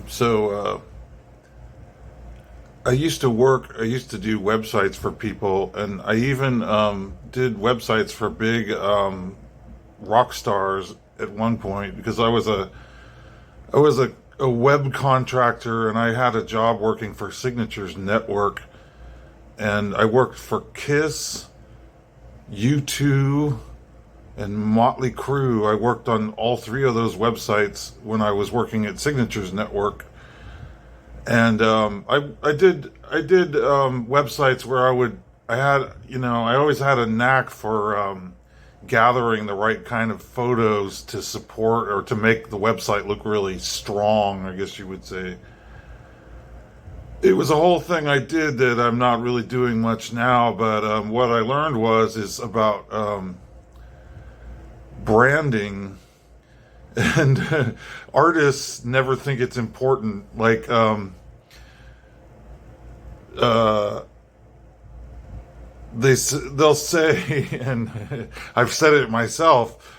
So I used to do websites for people, and I even did websites for big rock stars at one point because I was a web contractor, and I had a job working for Signatures Network, and I worked for Kiss, U2, and Motley Crue. I worked on all three of those websites when I was working at Signatures Network, and I did websites where I always had a knack for gathering the right kind of photos to support or to make the website look really strong, I guess you would say. It was a whole thing I did that I'm not really doing much now, but what I learned is about branding, and artists never think it's important. Uh, they'll say, and I've said it myself.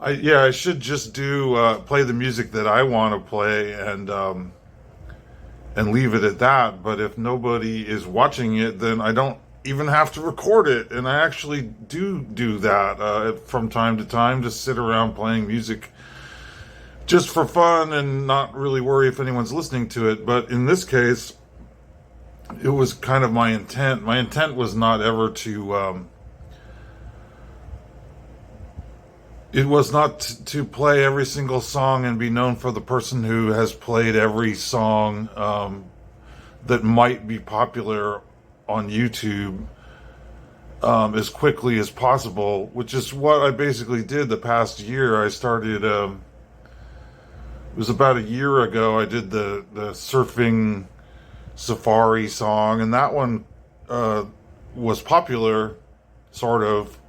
I should just do play the music that I want to play, and leave it at that. But if nobody is watching it, then I don't even have to record it. And I actually do that from time to time, just sit around playing music just for fun and not really worry if anyone's listening to it. But in this case, it was kind of my intent. My intent was not ever to. It was not to play every single song and be known for the person who has played every song that might be popular on YouTube as quickly as possible, which is what I basically did the past year. I started, it was about a year ago, I did the surfing safari song, and that one was popular, sort of.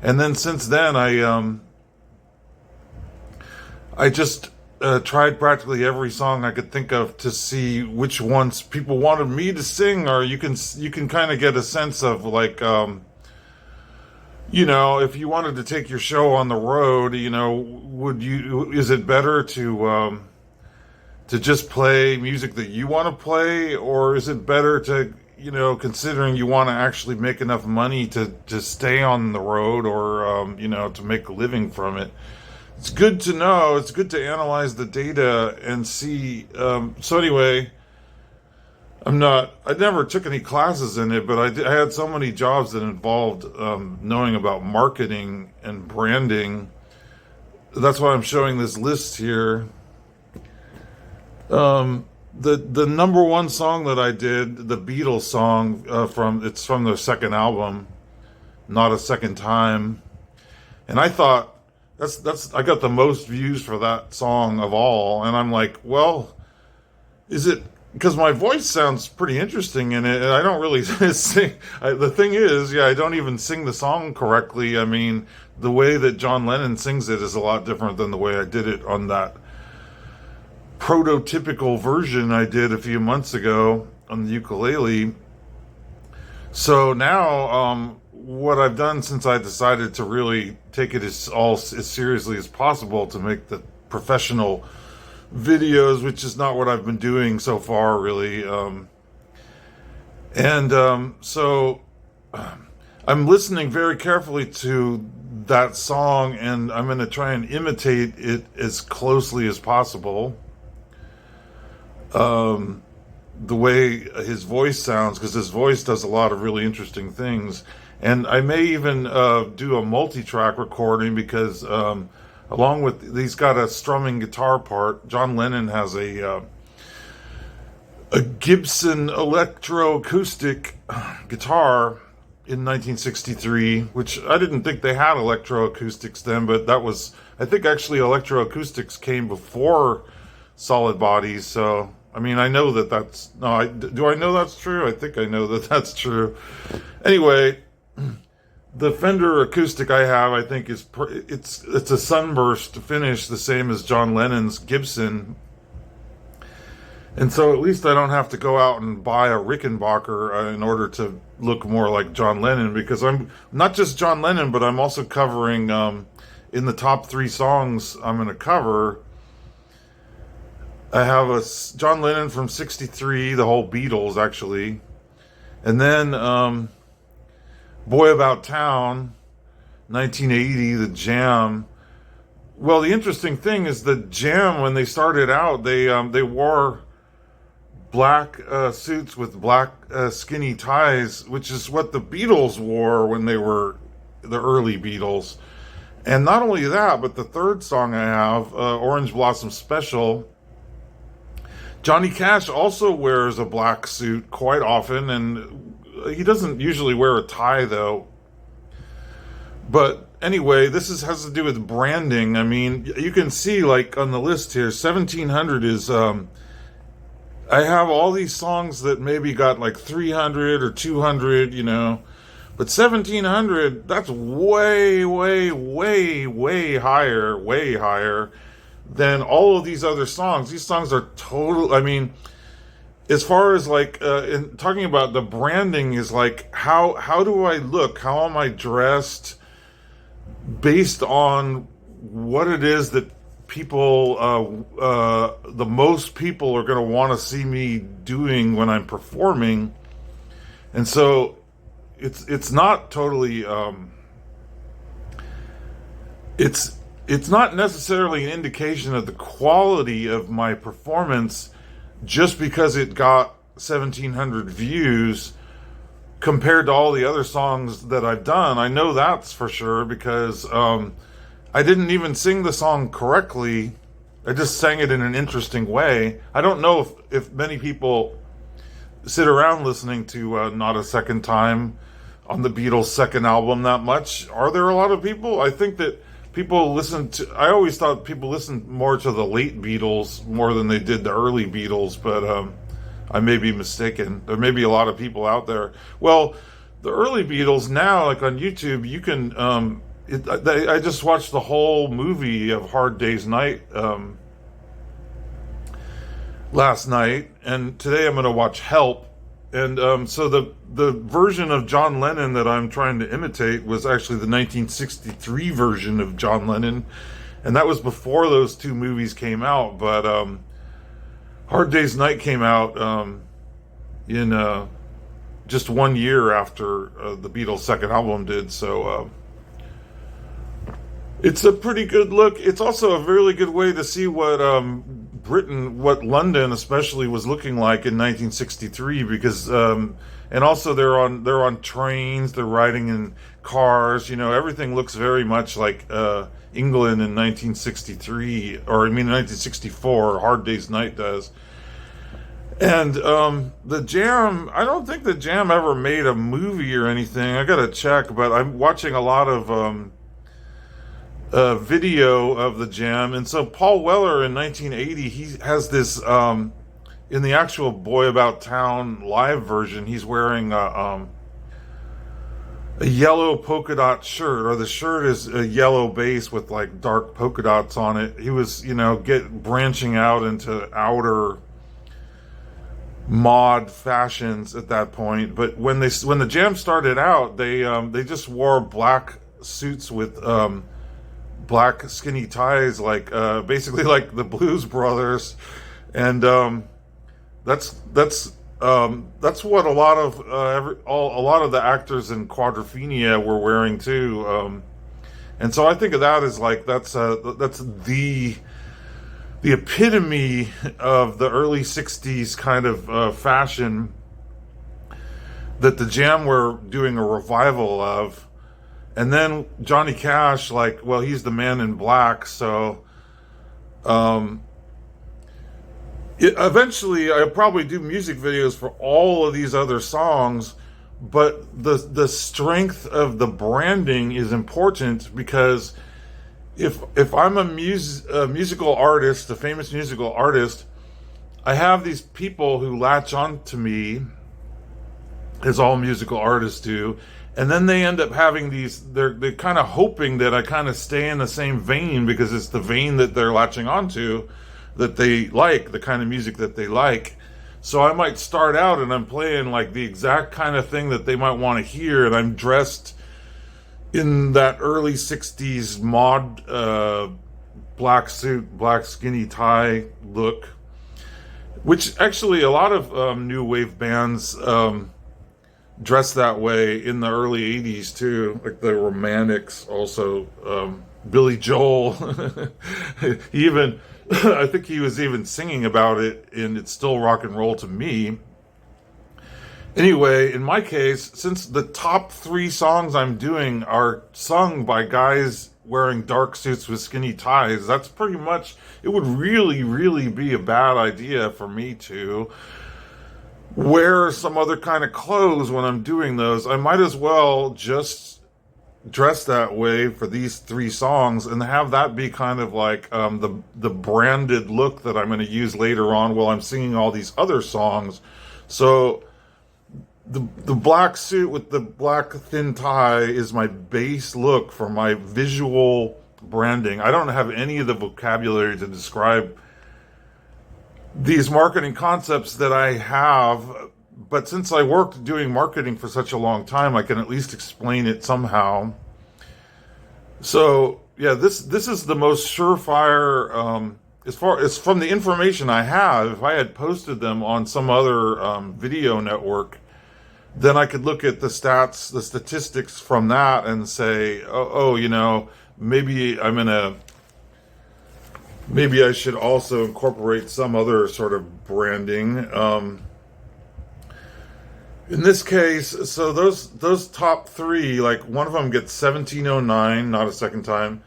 And then since then, I just tried practically every song I could think of to see which ones people wanted me to sing, or you can kind of get a sense of if you wanted to take your show on the road, is it better to just play music that you want to play, or is it better to, considering you want to actually make enough money to stay on the road, or, to make a living from it? It's good to know. It's good to analyze the data and see. So anyway, I never took any classes in it, but I had so many jobs that involved knowing about marketing and branding. That's why I'm showing this list here. The number one song that I did, the Beatles song from their second album, Not a Second Time, and I thought I got the most views for that song of all, and I'm like, well, is it because my voice sounds pretty interesting in it, and I don't really sing. The thing is, I don't even sing the song correctly. I mean, the way that John Lennon sings it is a lot different than the way I did it on that prototypical version I did a few months ago on the ukulele. So now, what I've done since I decided to really take it as seriously as possible to make the professional videos, which is not what I've been doing so far, really. So I'm listening very carefully to that song, and I'm going to try and imitate it as closely as possible. The way his voice sounds, because his voice does a lot of really interesting things. And I may even do a multi-track recording because along with, he's got a strumming guitar part. John Lennon has a Gibson electroacoustic guitar in 1963, which I didn't think they had electroacoustics then, but I think actually electroacoustics came before solid bodies. So I mean, I know do I know that's true? I think I know that that's true. Anyway, the Fender acoustic I have, I think it's a sunburst finish, the same as John Lennon's Gibson. And so at least I don't have to go out and buy a Rickenbacker in order to look more like John Lennon, because I'm not just John Lennon, but I'm also covering, in the top 3 songs I'm going to cover, I have John Lennon from '63, the whole Beatles actually, and then Boy About Town, 1980, the Jam. Well, the interesting thing is the Jam, when they started out, they wore black suits with black skinny ties, which is what the Beatles wore when they were the early Beatles. And not only that, but the third song I have, Orange Blossom Special, Johnny Cash also wears a black suit quite often, and he doesn't usually wear a tie though. But anyway, has to do with branding. I mean, you can see like on the list here, 1700 is, I have all these songs that maybe got like 300 or 200, but 1700, that's way, way, way, way higher than all of these other songs. These songs are total, I mean, as far as like, in talking about the branding is like, how do I look? How am I dressed? Based on what it is that people, the most people are going to want to see me doing when I'm performing. And so it's not totally, it's not necessarily an indication of the quality of my performance just because it got 1,700 views compared to all the other songs that I've done. I know that's for sure because I didn't even sing the song correctly. I just sang it in an interesting way. I don't know if many people sit around listening to Not a Second Time on the Beatles' second album that much. Are there a lot of people? I think that people I always thought people listened more to the late Beatles more than they did the early Beatles, but I may be mistaken. There may be a lot of people out there. Well, the early Beatles now, like on YouTube, you can, I just watched the whole movie of Hard Day's Night last night, and today I'm going to watch Help. And so the version of John Lennon that I'm trying to imitate was actually the 1963 version of John Lennon, and that was before those two movies came out. But Hard Day's Night came out in just 1 year after the Beatles' second album did, so it's a pretty good look. It's also a really good way to see what what London especially was looking like in 1963, because and also they're on trains, they're riding in cars, everything looks very much like England in 1963, or I mean 1964. Hard Day's Night does. And the Jam, I don't think the Jam ever made a movie or anything. I gotta check, but I'm watching a lot of video of the Jam. And so Paul Weller in 1980, he has this in the actual Boy About Town live version, he's wearing a yellow polka dot shirt, or the shirt is a yellow base with like dark polka dots on it. He was branching out into outer mod fashions at that point. But when the Jam started out, they just wore black suits with black skinny ties, like basically like the Blues Brothers, and that's what a lot of the actors in Quadrophenia were wearing too, and so I think of that as like that's the epitome of the early '60s kind of fashion that the Jam were doing a revival of. And then Johnny Cash, he's the man in black, so eventually I'll probably do music videos for all of these other songs, but the strength of the branding is important, because if I'm a musical artist, a famous musical artist, I have these people who latch on to me, as all musical artists do. And then they end up having they're kind of hoping that I kind of stay in the same vein, because it's the vein that they're latching onto, that they like, the kind of music that they like. So I might start out and I'm playing like the exact kind of thing that they might want to hear, and I'm dressed in that early '60s mod black suit, black skinny tie look. which actually a lot of new wave bands dressed that way in the early 80s too, like the Romantics also. Billy Joel, he even, I think he was even singing about it in It's Still Rock and Roll to Me. Anyway, in my case, since the top three songs I'm doing are sung by guys wearing dark suits with skinny ties, that's pretty much, it would really, really be a bad idea for me to wear some other kind of clothes when I'm doing those. I might as well just dress that way for these three songs and have that be kind of like the branded look that I'm going to use later on while I'm singing all these other songs. So the black suit with the black thin tie is my base look for my visual branding. I don't have any of the vocabulary to describe these marketing concepts that I have, but since I worked doing marketing for such a long time, I can at least explain it somehow. So yeah, this is the most surefire, as far as from the information I have. If I had posted them on some other video network, then I could look at the stats, the statistics from that and say, maybe maybe I should also incorporate some other sort of branding. In this case, so those top three, like one of them gets 1709, not a second time,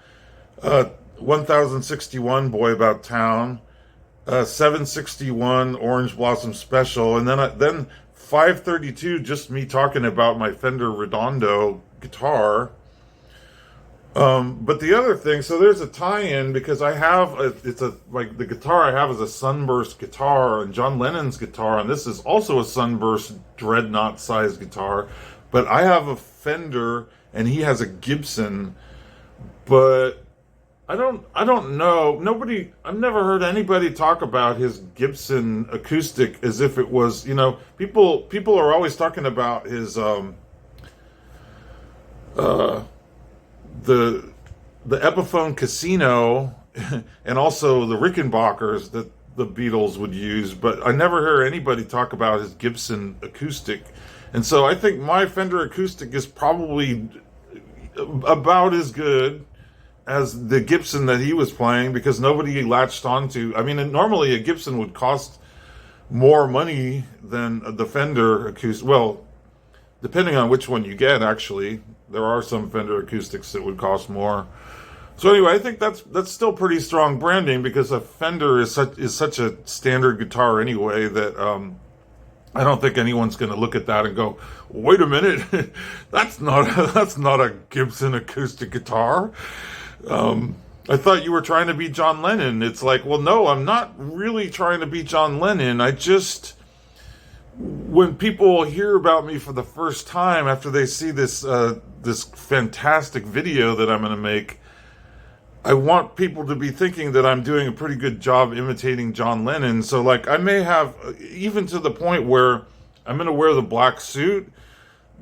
1061 Boy About Town, 761 Orange Blossom Special, and then 532, just me talking about my Fender Redondo guitar. But the other thing, so there's a tie-in because I have like the guitar I have is a Sunburst guitar, and John Lennon's guitar, and this is also a Sunburst Dreadnought size guitar, but I have a Fender and he has a Gibson, but I don't know. I've never heard anybody talk about his Gibson acoustic as if it was, people are always talking about his, the Epiphone Casino and also the Rickenbackers that the Beatles would use, but I never hear anybody talk about his Gibson acoustic. And so I think my Fender acoustic is probably about as good as the Gibson that he was playing, because nobody latched onto. I mean, normally a Gibson would cost more money than the Fender acoustic. Well, depending on which one you get, actually, there are some Fender acoustics that would cost more. So anyway, I think that's still pretty strong branding, because a Fender is such a standard guitar anyway that I don't think anyone's going to look at that and go, "Wait a minute, that's not a Gibson acoustic guitar. I thought you were trying to be John Lennon." It's like, well, no, I'm not really trying to be John Lennon. When people hear about me for the first time after they see this fantastic video that I'm going to make, I want people to be thinking that I'm doing a pretty good job imitating John Lennon. So like, I may have, even to the point where I'm going to wear the black suit,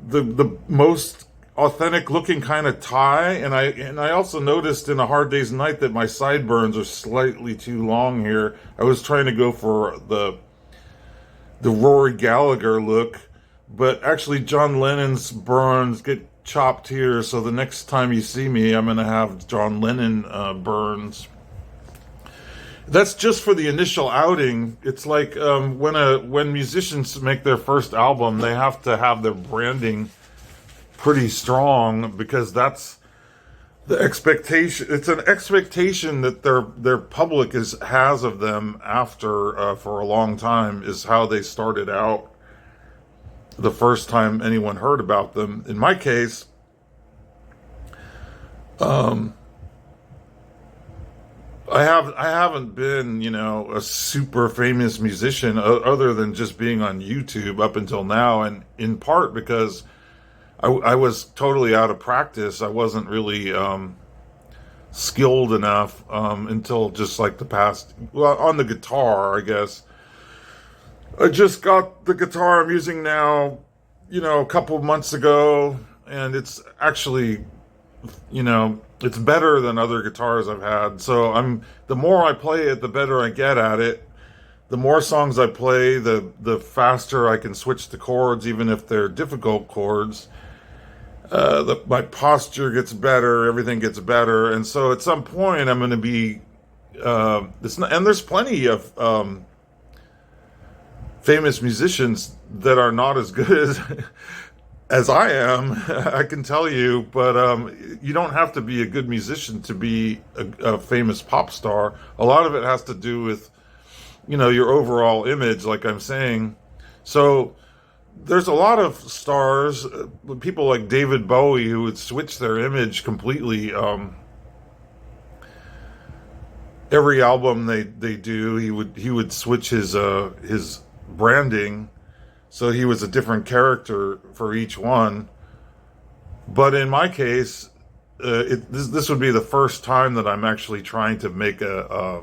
the most authentic looking kind of tie, and I also noticed in A Hard Day's Night that my sideburns are slightly too long here. I was trying to go for the Rory Gallagher look, but actually John Lennon's burns get chopped here, so the next time you see me, I'm going to have John Lennon burns. That's just for the initial outing. It's like when musicians make their first album, they have to have their branding pretty strong, because that's the expectation. It's an expectation that their public has of them after for a long time, is how they started out the first time anyone heard about them. In my case, I haven't been, a super famous musician other than just being on YouTube up until now, and in part because I was totally out of practice. I wasn't really skilled enough until just like the past, well, on the guitar, I guess. I just got the guitar I'm using now, a couple of months ago, and it's actually, it's better than other guitars I've had. So the more I play it, the better I get at it. the more songs I play, the faster I can switch the chords, even if they're difficult chords. My posture gets better, everything gets better, and so at some point I'm going to be. And there's plenty of famous musicians that are not as good as I am. I can tell you, but you don't have to be a good musician to be a famous pop star. A lot of it has to do with, your overall image, like I'm saying. So there's a lot of stars, people like David Bowie, who would switch their image completely. Every album they do, he would switch his branding, so he was a different character for each one. But in my case, this would be the first time that I'm actually trying to make a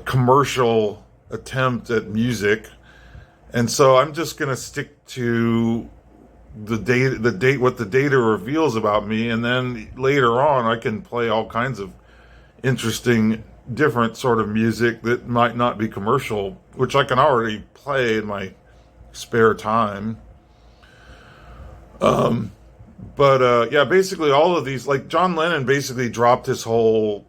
commercial attempt at music, and so I'm just gonna stick to what the data reveals about me, and then later on I can play all kinds of interesting, different sort of music that might not be commercial, which I can already play in my spare time. But basically all of these, like John Lennon basically dropped his whole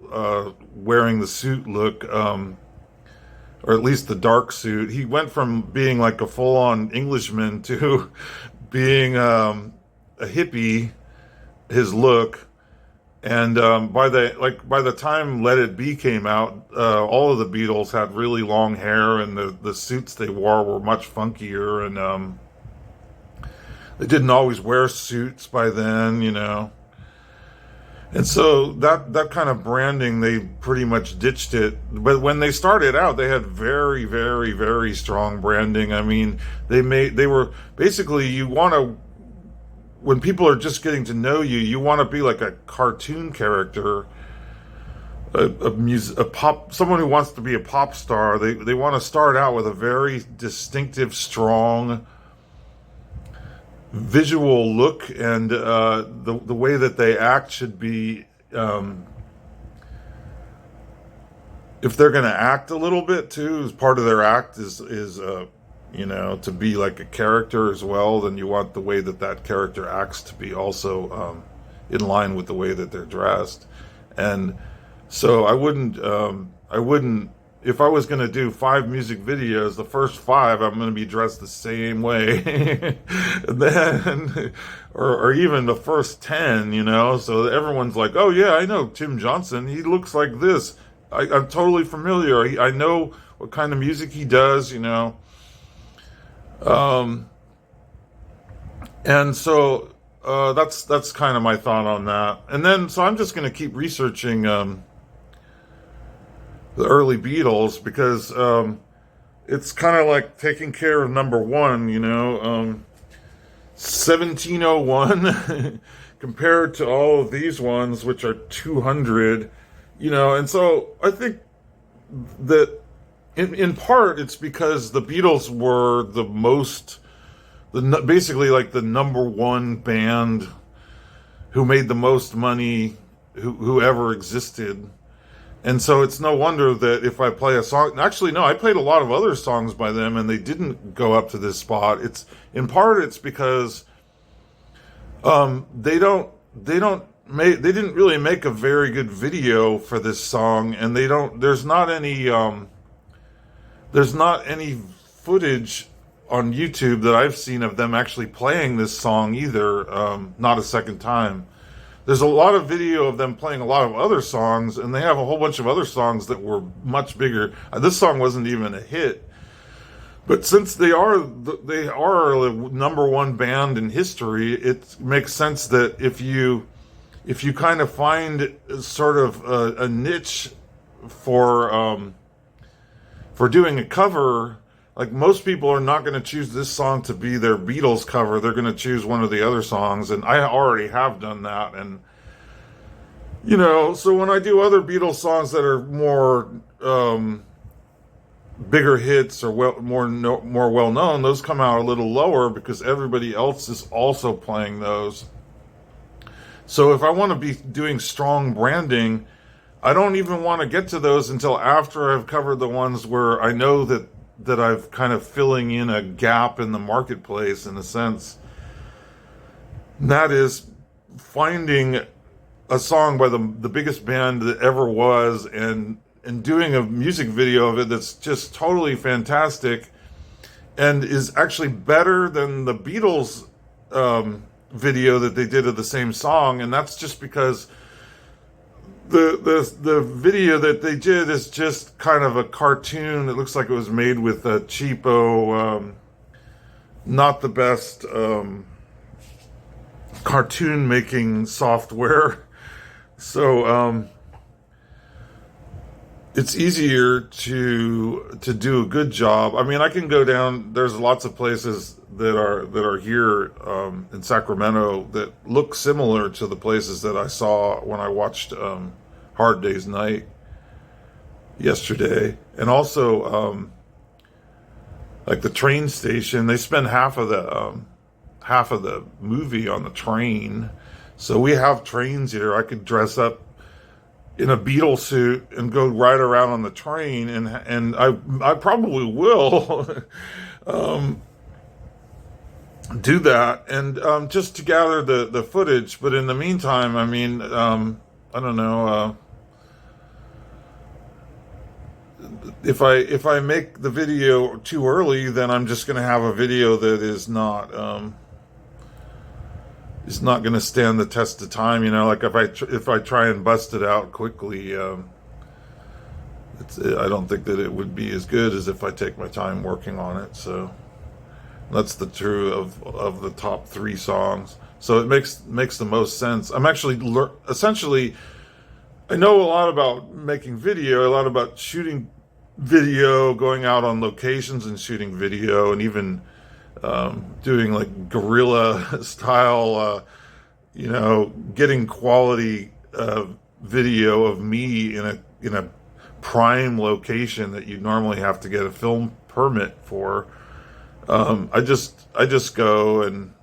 wearing the suit look, or at least the dark suit. He went from being like a full-on Englishman to being a hippie, his look. And by the time Let It Be came out, all of the Beatles had really long hair, and the suits they wore were much funkier, and they didn't always wear suits by then, And so that kind of branding, they pretty much ditched it. But when they started out, they had very, very, very strong branding. I mean, they were basically, when people are just getting to know you, you want to be like a cartoon character, someone who wants to be a pop star. They want to start out with a very distinctive, strong visual look, and the way that they act should be, if they're going to act a little bit too, as part of their act is to be like a character as well, then you want the way that character acts to be also in line with the way that they're dressed. And so I wouldn't, if I was going to do 5 music videos, the first 5, I'm going to be dressed the same way. Then, or even the first 10, so everyone's like, oh yeah, I know Tim Johnson. He looks like this. I'm totally familiar. I know what kind of music he does, And so that's kind of my thought on that. And then, so I'm just going to keep researching the early Beatles, because it's kind of like taking care of number one, 1701 compared to all of these ones, which are 200, and so I think that in part it's because the Beatles were basically like the number one band who made the most money who ever existed. And so it's no wonder that if I play a song, actually, no, I played a lot of other songs by them and they didn't go up to this spot. It's because they didn't really make a very good video for this song, and there's not any footage on YouTube that I've seen of them actually playing this song either, not a second time. There's a lot of video of them playing a lot of other songs, and they have a whole bunch of other songs that were much bigger. This song wasn't even a hit. But since they are the number one band in history, it makes sense that if you kind of find sort of a niche for doing a cover, like most people are not going to choose this song to be their Beatles cover. They're going to choose one of the other songs, and I already have done that. And so when I do other Beatles songs that are more bigger hits or more well known, those come out a little lower because everybody else is also playing those. So if I want to be doing strong branding, I don't even want to get to those until after I've covered the ones where I know that I've kind of filling in a gap in the marketplace, in a sense. And that is finding a song by the biggest band that ever was, and doing a music video of it that's just totally fantastic and is actually better than the Beatles video that they did of the same song. And that's just because the video that they did is just kind of a cartoon. It looks like it was made with a cheapo, not the best cartoon making software. So it's easier to do a good job. I mean, I can go down. There's lots of places that are here in Sacramento that look similar to the places that I saw when I watched Hard Day's Night yesterday, and also like the train station. They spend half of the movie on the train. So we have trains here. I could dress up in a Beatle suit and go ride around on the train, and I probably will do that, and just to gather the footage. But in the meantime, I mean, I don't know, if I make the video too early, then I'm just going to have a video that is not going to stand the test of time. You know, like if I try and bust it out quickly, I don't think that it would be as good as if I take my time working on it. So that's the true of the top 3 songs. So it makes the most sense. I'm actually essentially, I know a lot about making video, a lot about shooting video, going out on locations and shooting video, and even doing like guerrilla style, getting quality video of me in a prime location that you normally have to get a film permit for. I just go, and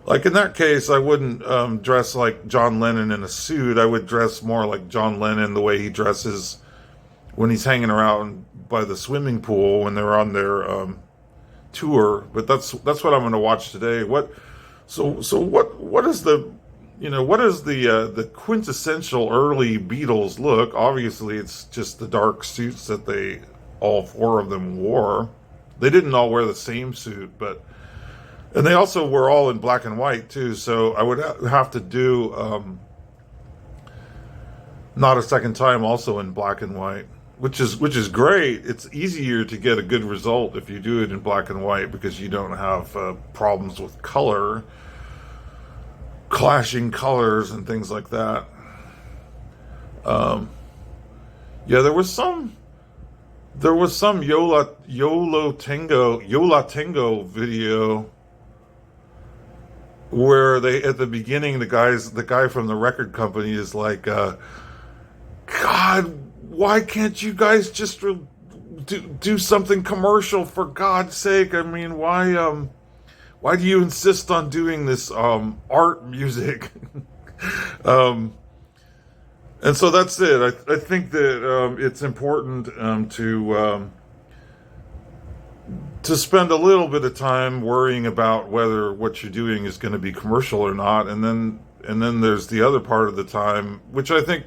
like in that case, I wouldn't dress like John Lennon in a suit. I would dress more like John Lennon, the way he dresses when he's hanging around by the swimming pool when they're on their tour. But that's what I'm going to watch today. What is the quintessential early Beatles look? Obviously, it's just the dark suits that all 4 of them wore. They didn't all wear the same suit, and they also were all in black and white too. So I would have to do Not a Second Time also in black and white, which is great. It's easier to get a good result if you do it in black and white, because you don't have problems with color, clashing colors and things like that. Yeah, there was some Yola Tango video where they, at the beginning, the guy from the record company is like, God, why can't you guys just do something commercial, for God's sake? I mean, why do you insist on doing this art music? And so that's it. I think that it's important to spend a little bit of time worrying about whether what you're doing is going to be commercial or not, and then there's the other part of the time, which I think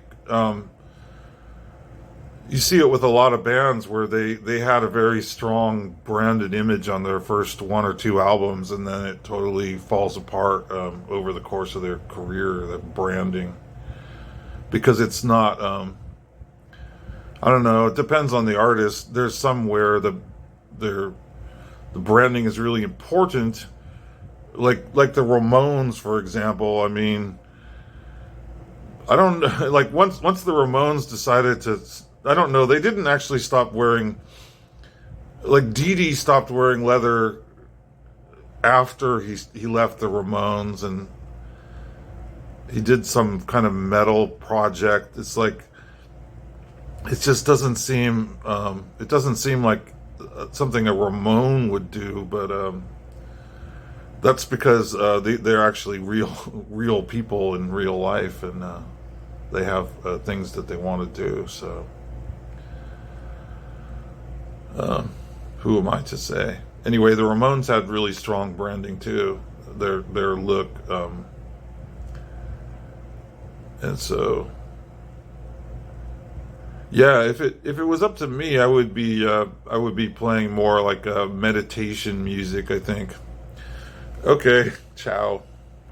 you see it with a lot of bands where they had a very strong branded image on their first 1 or 2 albums, and then it totally falls apart over the course of their career, the branding. Because it's not, I don't know, it depends on the artist. There's some where the branding is really important, like the Ramones, for example. I mean, I don't know, like once the Ramones decided to, I don't know, they didn't actually stop wearing, like Dee Dee stopped wearing leather after he left the Ramones, and he did some kind of metal project. It's like, it just doesn't seem, it doesn't seem like something a Ramone would do, but that's because they're actually real people in real life, and they have things that they want to do. So who am I to say? Anyway, the Ramones had really strong branding too. Their look, and so yeah, if it was up to me, I would be playing more like meditation music, I think. Okay, ciao.